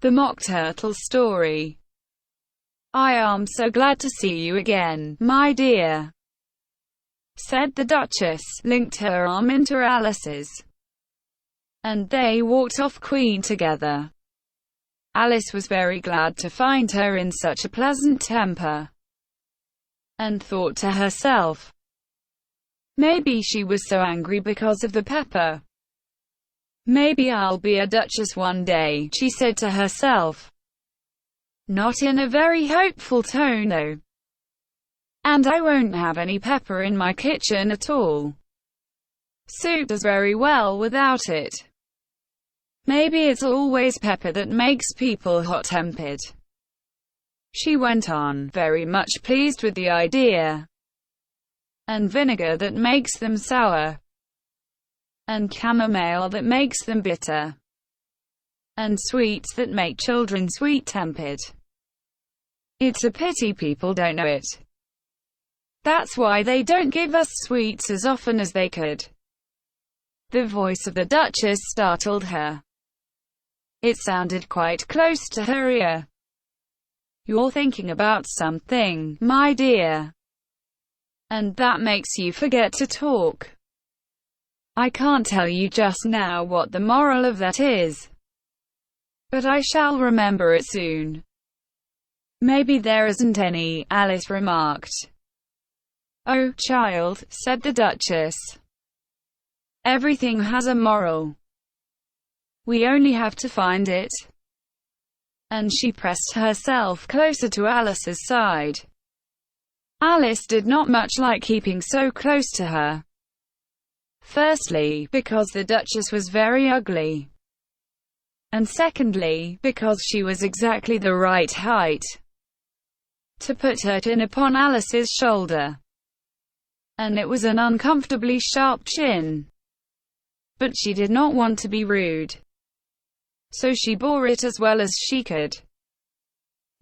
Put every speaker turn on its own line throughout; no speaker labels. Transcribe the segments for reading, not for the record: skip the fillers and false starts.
The Mock Turtle Story. "I am so glad to see you again, my dear," said the Duchess, linked her arm into Alice's, and they walked off Queen together. Alice was very glad to find her in such a pleasant temper, and thought to herself, maybe she was so angry because of the pepper. "Maybe I'll be a duchess one day," she said to herself. Not in a very hopeful tone though. "And I won't have any pepper in my kitchen at all. Soup does very well without it. Maybe it's always pepper that makes people hot-tempered." She went on, very much pleased with the idea. "And vinegar that makes them sour. And chamomile that makes them bitter. And sweets that make children sweet-tempered. It's a pity people don't know it. That's why they don't give us sweets as often as they could." The voice of the Duchess startled her. It sounded quite close to her ear. "You're thinking about something, my dear. And that makes you forget to talk. I can't tell you just now what the moral of that is. But I shall remember it soon." "Maybe there isn't any," Alice remarked. "Oh, child," said the Duchess. "Everything has a moral. We only have to find it." And she pressed herself closer to Alice's side. Alice did not much like keeping so close to her. Firstly, because the Duchess was very ugly. And secondly, because she was exactly the right height to put her chin upon Alice's shoulder. And it was an uncomfortably sharp chin. But she did not want to be rude. So she bore it as well as she could.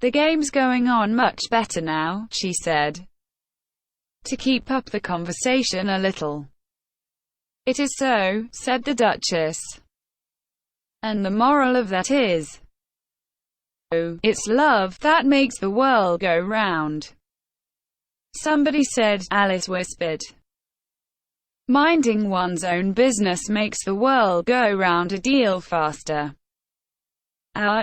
"The game's going on much better now," she said, to keep up the conversation a little. "It is so," said the Duchess. "And the moral of that is, oh, it's love that makes the world go round." "Somebody said," Alice whispered. "Minding one's own business makes the world go round a deal faster."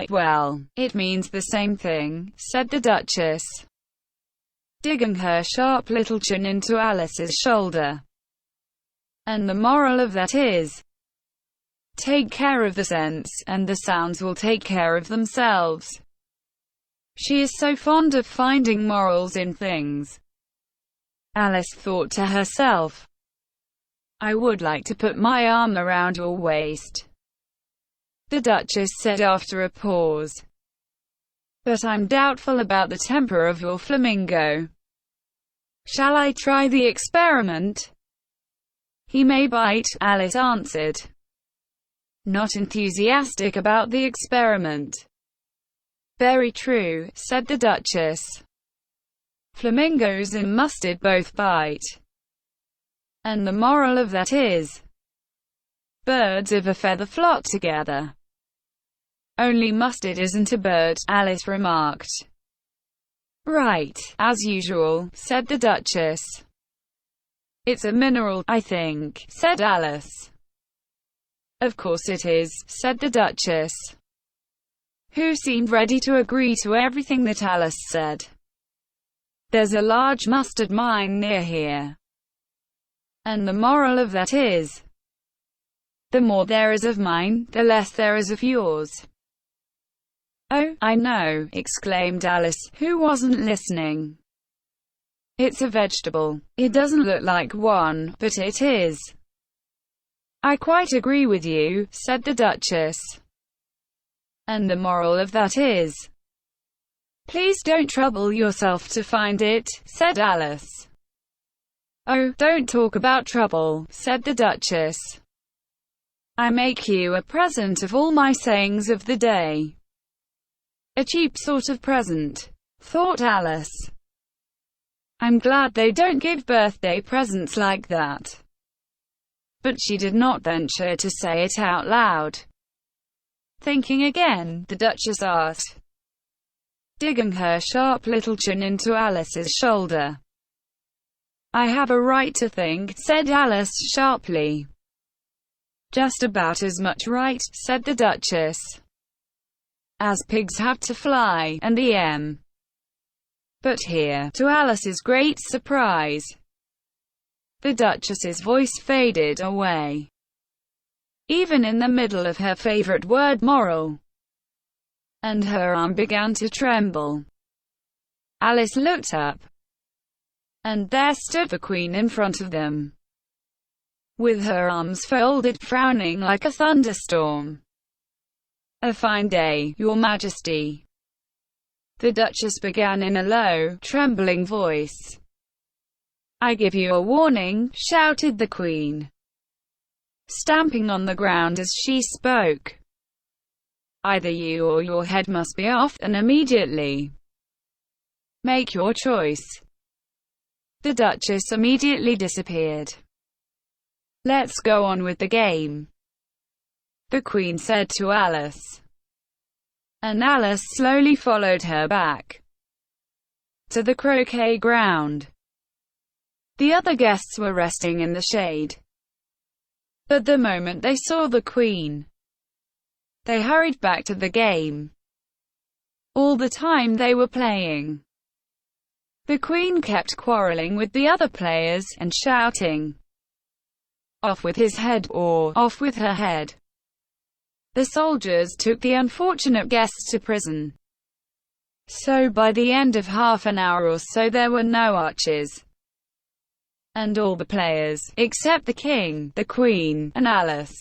Well, it means the same thing," said the Duchess, digging her sharp little chin into Alice's shoulder. "And the moral of that is, take care of the sense, and the sounds will take care of themselves." She is so fond of finding morals in things. Alice thought to herself, "I would like to put my arm around your waist," the Duchess said after a pause. "But I'm doubtful about the temper of your flamingo. Shall I try the experiment?" "He may bite," Alice answered, not enthusiastic about the experiment. "Very true," said the Duchess. "Flamingos and mustard both bite. And the moral of that is, birds of a feather flock together." "Only mustard isn't a bird," Alice remarked. "Right, as usual," said the Duchess. "It's a mineral, I think," said Alice. "Of course it is," said the Duchess, who seemed ready to agree to everything that Alice said. "There's a large mustard mine near here. And the moral of that is, the more there is of mine, the less there is of yours." "Oh, I know," exclaimed Alice, who wasn't listening. "It's a vegetable. It doesn't look like one, but it is." "I quite agree with you," said the Duchess. "And the moral of that is, please don't trouble yourself to find it," said Alice. "Oh, don't talk about trouble," said the Duchess. "I make you a present of all my sayings of the day." A cheap sort of present, thought Alice. I'm glad they don't give birthday presents like that. But she did not venture to say it out loud. Thinking again, the Duchess asked, digging her sharp little chin into Alice's shoulder. I have a right to think, said Alice sharply. Just about as much right, said the Duchess, as pigs have to fly, and the M. But here, to Alice's great surprise, the Duchess's voice faded away, even in the middle of her favorite word, moral, and her arm began to tremble. Alice looked up, and there stood the Queen in front of them, with her arms folded, frowning like a thunderstorm. A fine day, Your Majesty, the Duchess began in a low, trembling voice. I give you a warning, shouted the Queen, stamping on the ground as she spoke. Either you or your head must be off, and immediately. Make your choice. The Duchess immediately disappeared. Let's go on with the game, the Queen said to Alice, and Alice slowly followed her back to the croquet ground. The other guests were resting in the shade, but the moment they saw the Queen, they hurried back to the game. All the time they were playing, the Queen kept quarreling with the other players, and shouting, off with his head, or off with her head. The soldiers took the unfortunate guests to prison. So by the end of half an hour or so there were no arches, and all the players, except the King, the Queen, and Alice,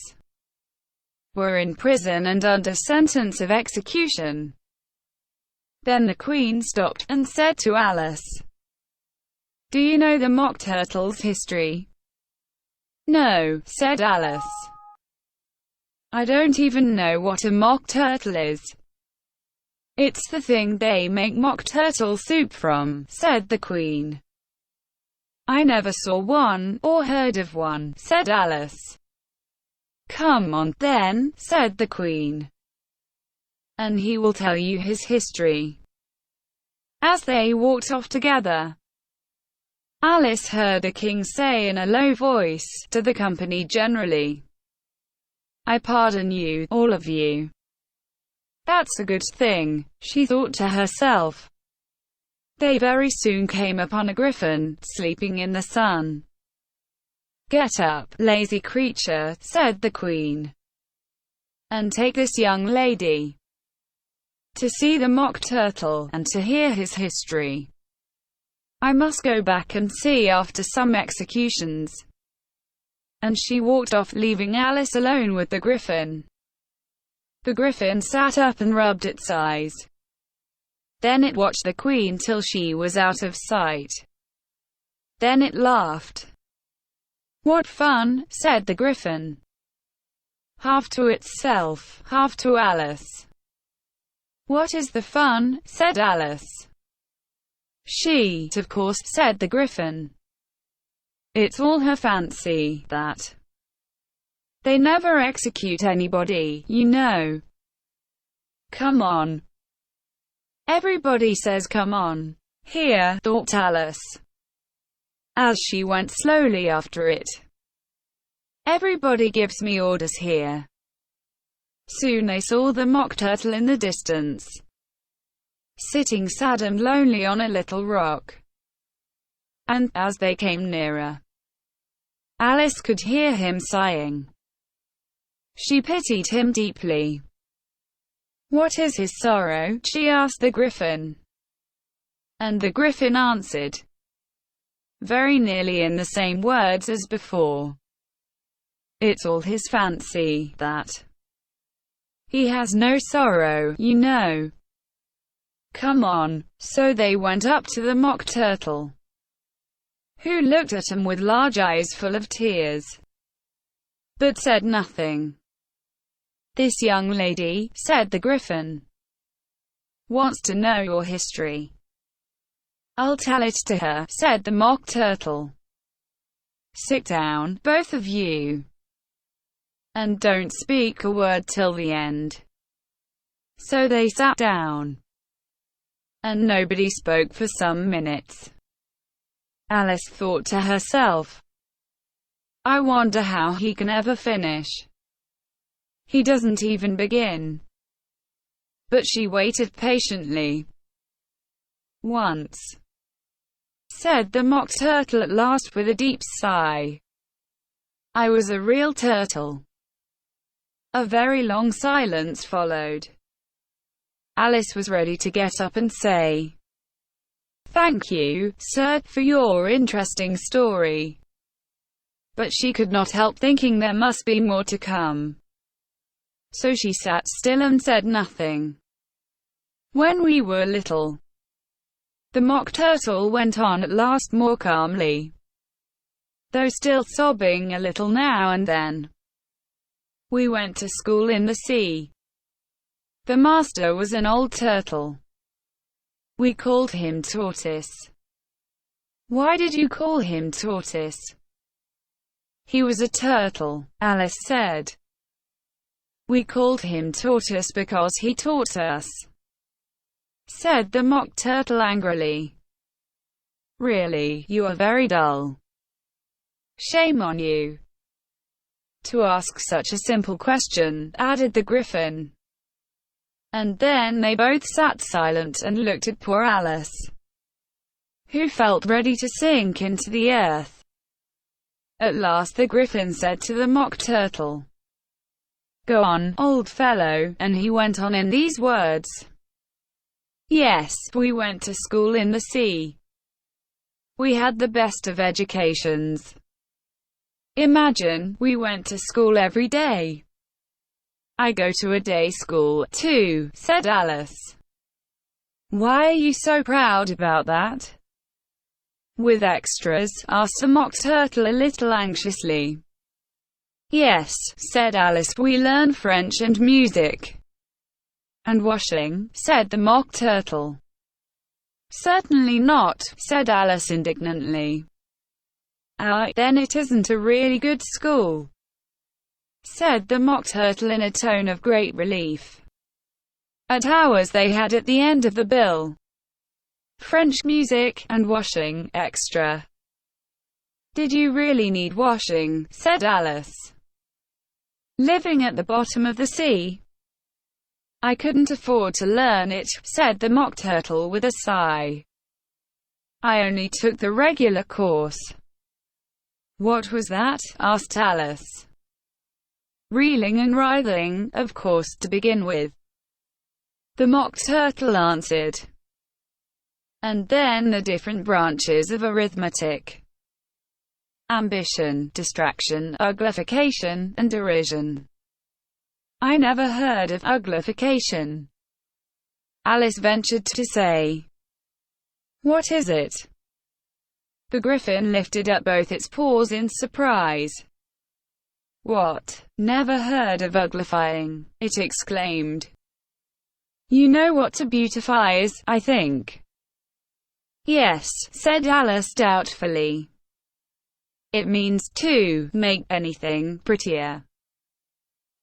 were in prison and under sentence of execution. Then the Queen stopped, and said to Alice, do you know the Mock Turtle's history? No, said Alice. I don't even know what a mock turtle is. It's the thing they make mock turtle soup from, said the Queen. I never saw one, or heard of one, said Alice. Come on, then, said the Queen, and he will tell you his history. As they walked off together, Alice heard the King say in a low voice, to the company generally, I pardon you, all of you. That's a good thing, she thought to herself. They very soon came upon a griffin, sleeping in the sun. Get up, lazy creature, said the Queen, and take this young lady to see the Mock Turtle, and to hear his history. I must go back and see after some executions. And she walked off, leaving Alice alone with the griffin. The griffin sat up and rubbed its eyes. Then it watched the Queen till she was out of sight. Then it laughed. What fun, said the griffin. Half to itself, half to Alice. What is the fun, said Alice. She, of course, said the griffin. It's all her fancy, that. They never execute anybody, you know. Come on. Everybody says come on. Here, thought Alice, as she went slowly after it. Everybody gives me orders here. Soon they saw the Mock Turtle in the distance, sitting sad and lonely on a little rock. And, as they came nearer, Alice could hear him sighing. She pitied him deeply. What is his sorrow? She asked the griffin. And the griffin answered, very nearly in the same words as before. It's all his fancy, that. He has no sorrow, you know. Come on. So they went up to the Mock Turtle, who looked at him with large eyes full of tears, but said nothing. This young lady, said the griffin, wants to know your history. I'll tell it to her, said the Mock Turtle. Sit down, both of you, and don't speak a word till the end. So they sat down, and nobody spoke for some minutes. Alice thought to herself, I wonder how he can ever finish. He doesn't even begin. But she waited patiently. Once, said the Mock Turtle at last with a deep sigh, I was a real turtle. A very long silence followed. Alice was ready to get up and say, Thank you, sir, for your interesting story. But she could not help thinking there must be more to come. So she sat still and said nothing. When we were little, the Mock Turtle went on at last more calmly, though still sobbing a little now and then. We went to school in the sea. The master was an old turtle. We called him Tortoise. Why did you call him Tortoise? He was a turtle, Alice said. We called him Tortoise because he taught us, said the Mock Turtle angrily. Really, you are very dull. Shame on you. To ask such a simple question, added the Griffin. And then they both sat silent and looked at poor Alice, who felt ready to sink into the earth. At last the Griffin said to the Mock Turtle, Go on, old fellow, and he went on in these words. Yes, we went to school in the sea. We had the best of educations. Imagine, we went to school every day. I go to a day school, too, said Alice. Why are you so proud about that? With extras? Asked the Mock Turtle a little anxiously. Yes, said Alice, we learn French and music. And washing, said the Mock Turtle. Certainly not, said Alice indignantly. Then it isn't a really good school, said the Mock Turtle in a tone of great relief. At hours they had at the end of the bill. French music, and washing, extra. Did you really need washing? Said Alice. Living at the bottom of the sea? I couldn't afford to learn it, said the Mock Turtle with a sigh. I only took the regular course. What was that? Asked Alice. Reeling and writhing, of course, to begin with. The Mock Turtle answered. And then the different branches of arithmetic. Ambition, distraction, uglification, and derision. I never heard of uglification. Alice ventured to say. What is it? The Griffin lifted up both its paws in surprise. What? Never heard of uglifying, it exclaimed. You know what to beautify is, I think. Yes, said Alice doubtfully. It means to make anything prettier.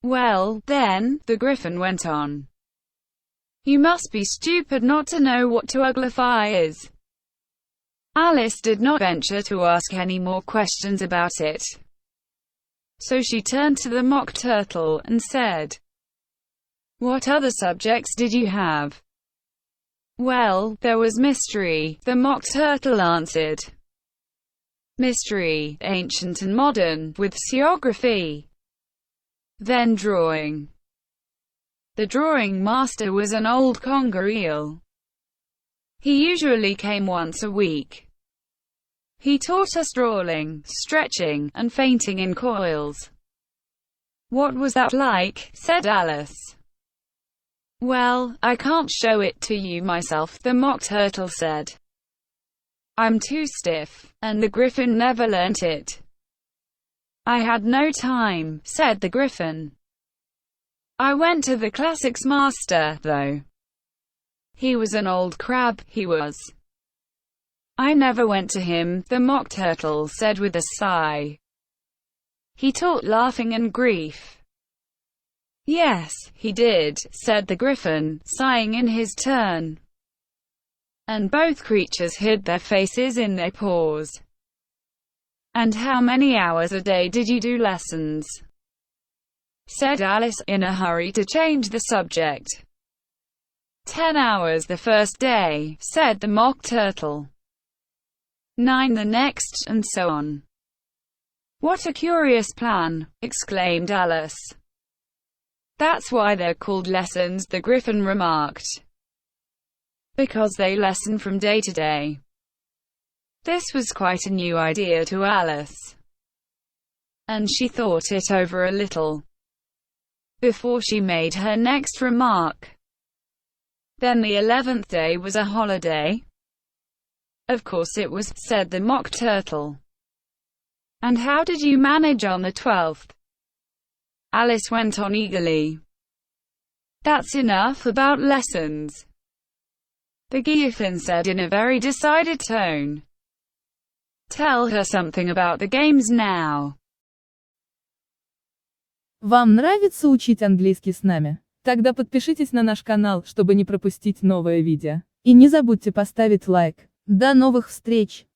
Well, then, the Griffin went on. You must be stupid not to know what to uglify is. Alice did not venture to ask any more questions about it. So she turned to the Mock Turtle and said, What other subjects did you have? Well, there was mystery, the Mock Turtle answered. Mystery, ancient and modern, with geography. Then drawing. The drawing master was an old conger eel. He usually came once a week. He taught us drawing, stretching, and fainting in coils. What was that like? Said Alice. Well, I can't show it to you myself, the Mock Turtle said. I'm too stiff, and the Griffin never learnt it. I had no time, said the Griffin. I went to the classics master, though. He was an old crab, he was. I never went to him, the Mock Turtle said with a sigh. He taught laughing and grief. Yes, he did, said the Griffin, sighing in his turn. And both creatures hid their faces in their paws. And how many hours a day did you do lessons? Said Alice, in a hurry to change the subject. 10 hours the first day, said the Mock Turtle. 9 the next, and so on. What a curious plan, exclaimed Alice. That's why they're called lessons, the Griffin remarked. Because they lessen from day to day. This was quite a new idea to Alice, and she thought it over a little before she made her next remark. Then the 11th day was a holiday? Of course it was, said the Mock Turtle. And how did you manage on the 12th? Alice went on eagerly. That's enough about lessons, the Griffin said in a very decided tone. Tell her something about the games now.
Вам нравится учить английский с нами? Тогда подпишитесь на наш канал, чтобы не пропустить новое видео. И не забудьте поставить лайк. До новых встреч!